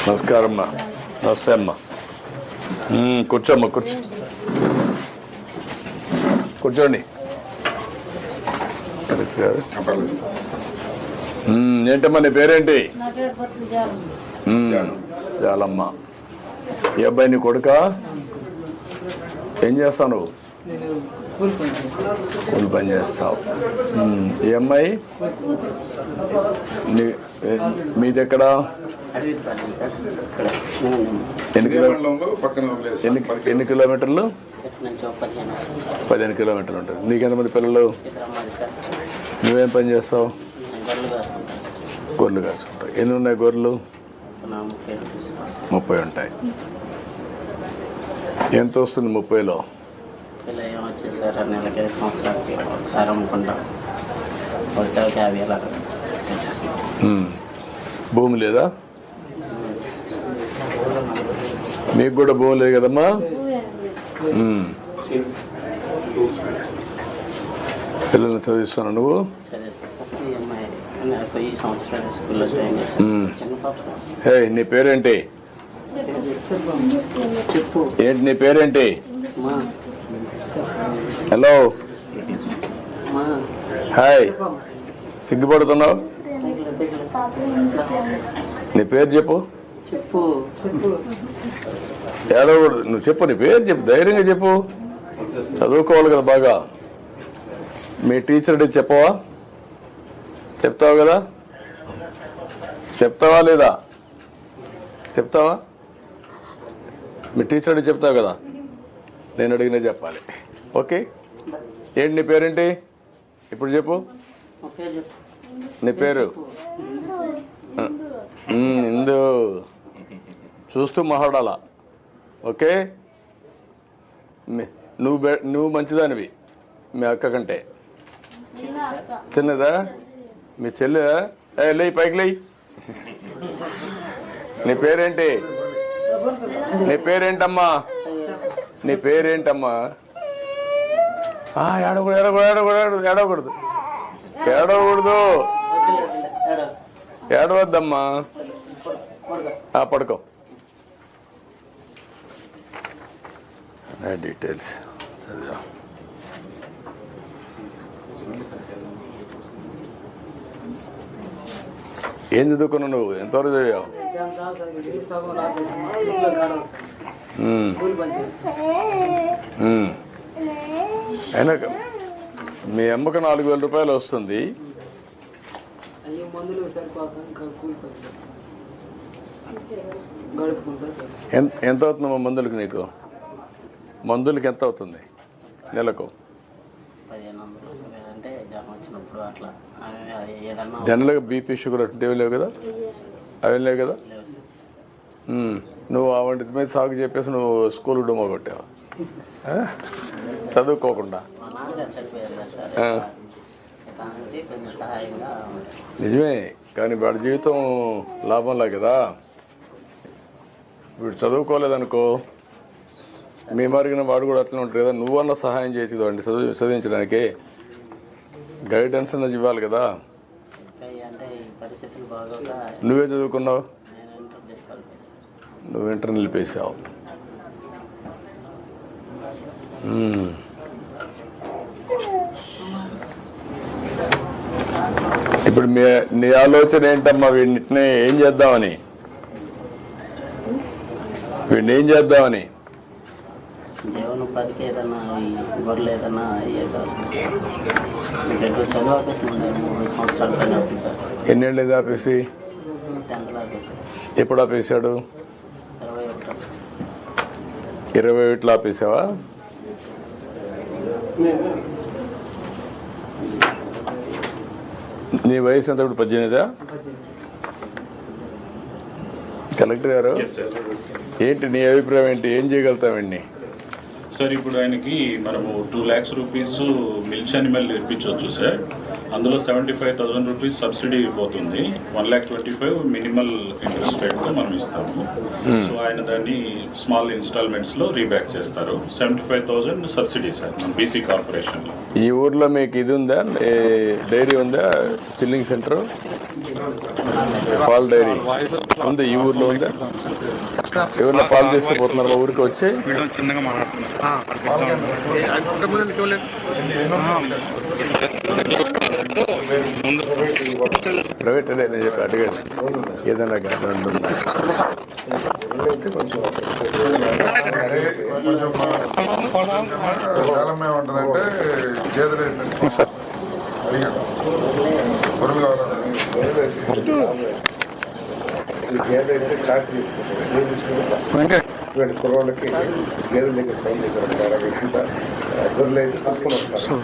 నమస్కారం అమ్మా. నమస్తే అమ్మా. కూర్చోమ్మా, కూర్చోండి. ఏంటమ్మా నీ పేరేంటి? చాలమ్మా. ఈ అబ్బాయి నీ కొడుక? ఏం చేస్తావు నువ్వు? కూలి పని చేస్తావు. ఈ అమ్మాయి మీది ఎక్కడ? ఎన్ని కిలోమీటర్లు? 15 కిలోమీటర్లు ఉంటుంది. నీకెంతమంది పిల్లలు? నువ్వేం పని చేస్తావు? గొర్రెలు కాసుకుంటావు. ఎన్ని ఉన్నాయి గొర్రెలు? 30 ఉంటాయి. ఎంత వస్తుంది 30లో? భూమి లేదా? మీకు కూడా భూమి లేదు కదమ్మా? పిల్లల్ని చదివిస్తాను నువ్వు? హే, నీ పేరేంటి? ఏంటి నీ పేరేంటి? Hello, hi. సిగ్గుపడుతున్నావు? నీ పేరు చెప్పు. ఏడవకూడదు. నువ్వు చెప్పు, నీ పేరు చెప్పు, ధైర్యంగా చెప్పు. చదువుకోవాలి కదా బాగా. మీ టీచర్ అడిగి చెప్పవా? చెప్తావు కదా? చెప్తావా లేదా? చెప్తావా? మీ టీచర్ అడిగి చెప్తావు కదా? నేను అడిగినా చెప్పాలి. ఓకే. ఏంటి నీ పేరేంటి? ఇప్పుడు చెప్పు. నీ పేరు? ఇందు. చూస్తూ మాట్లాడాలా. ఓకే. నువ్వు మంచిదానివి మీ అక్క కంటే. చిన్నదా మీ చెల్లె? లేయి, పైకి లేయి. నీ పేరేంటి? నీ పేరేంటమ్మా? నీ పేరేంటమ్మా? ఏడవకూడదు. ఏడవద్దమ్మా. పడుకో. డీటెయిల్స్ చదివా? ఏం చదువుకున్నావు నువ్వు? ఎంతవరకు చదివావు? అయినా మీ అమ్మకు 4,000 రూపాయలు వస్తుంది. ఎంత అవుతుందమ్మా మందులకి? నీకు మందులకి ఎంత అవుతుంది నెలకు? జనరల్గా బీపీ, షుగర్ అటువంటివి లేవు కదా? అవి లేవు కదా? నువ్వు అవంటి మీద సాగు చెప్పేసి నువ్వు స్కూల్ డుమ్మా కొట్టావు చదువుకోకుండా. నిజమే, కానీ వాడి జీవితం లాభంలా కదా. వీడు చదువుకోలేదనుకో, మీ మరిగిన వాడు కూడా అట్లా ఉంటుంది కదా. నువ్వన్నా సహాయం చేసేది వాడిని చదివించడానికి. గైడెన్స్ అన్నది ఇవ్వాలి కదా. నువ్వే చదువుకున్నావు? నువ్వు ఇంటర్ నిలిపేసావు. ఇప్పుడు నీ ఆలోచన ఏంటమ్మా? వీడిని ఏం చేద్దామని? జీవనోపాధికి ఏదన్నా గొర్రెలు ఏదన్నా చదువు ఆపేసి 3 సంవత్సరాల పైన ఆపేసారు. ఎన్నేళ్ళు ఇది ఆపేసి? 10th ఆపేసారు. ఎప్పుడు ఆపేసాడు? 21లో ఆపేసావా? నీ వయసు ఎంత ఇప్పుడు? 18? కలెక్టర్ గారు, ఏంటి నీ అభిప్రాయం ఏంటి? ఏం చేయగలుగుతామండి సార్? ఇప్పుడు ఆయనకి మనము 2 lakhs రూపీస్ మిల్చ్ అనిమల్ ఇప్పించవచ్చు సార్. అందులో 75,000 రూపీస్ సబ్సిడీ పోతుంది. 1,25,000 మినిమల్ ఇంట్రెస్ట్ రేట్తో మనం ఇస్తాము. సో ఆయన దాన్ని స్మాల్ ఇన్స్టాల్మెంట్స్లో రీబ్యాక్ చేస్తారు. 75,000 సబ్సిడీ సార్ మన బీసీ కార్పొరేషన్లో. ఈ ఊర్లో మీకు ఇది ఉందా, డైరీ ఉందా, చిల్లింగ్ సెంటర్, పాల్ డైరీ ఉంది ఈ ఊర్లో ఉందా? ఎవరైనా పాలు తీసుకుపోతున్నారు మా ఊరికి వచ్చి? ప్రైవేట్ అదే నేను చెప్పి అడిగాను ఏదైనా గవర్నమెంట్ ఉందా? గేదైతే చాకరీ ఇటువంటి కుర్రోళ్ళకి గేదెల దగ్గర పని చేశారు. గొర్రెలు అయితే తప్పుకొని వస్తారు.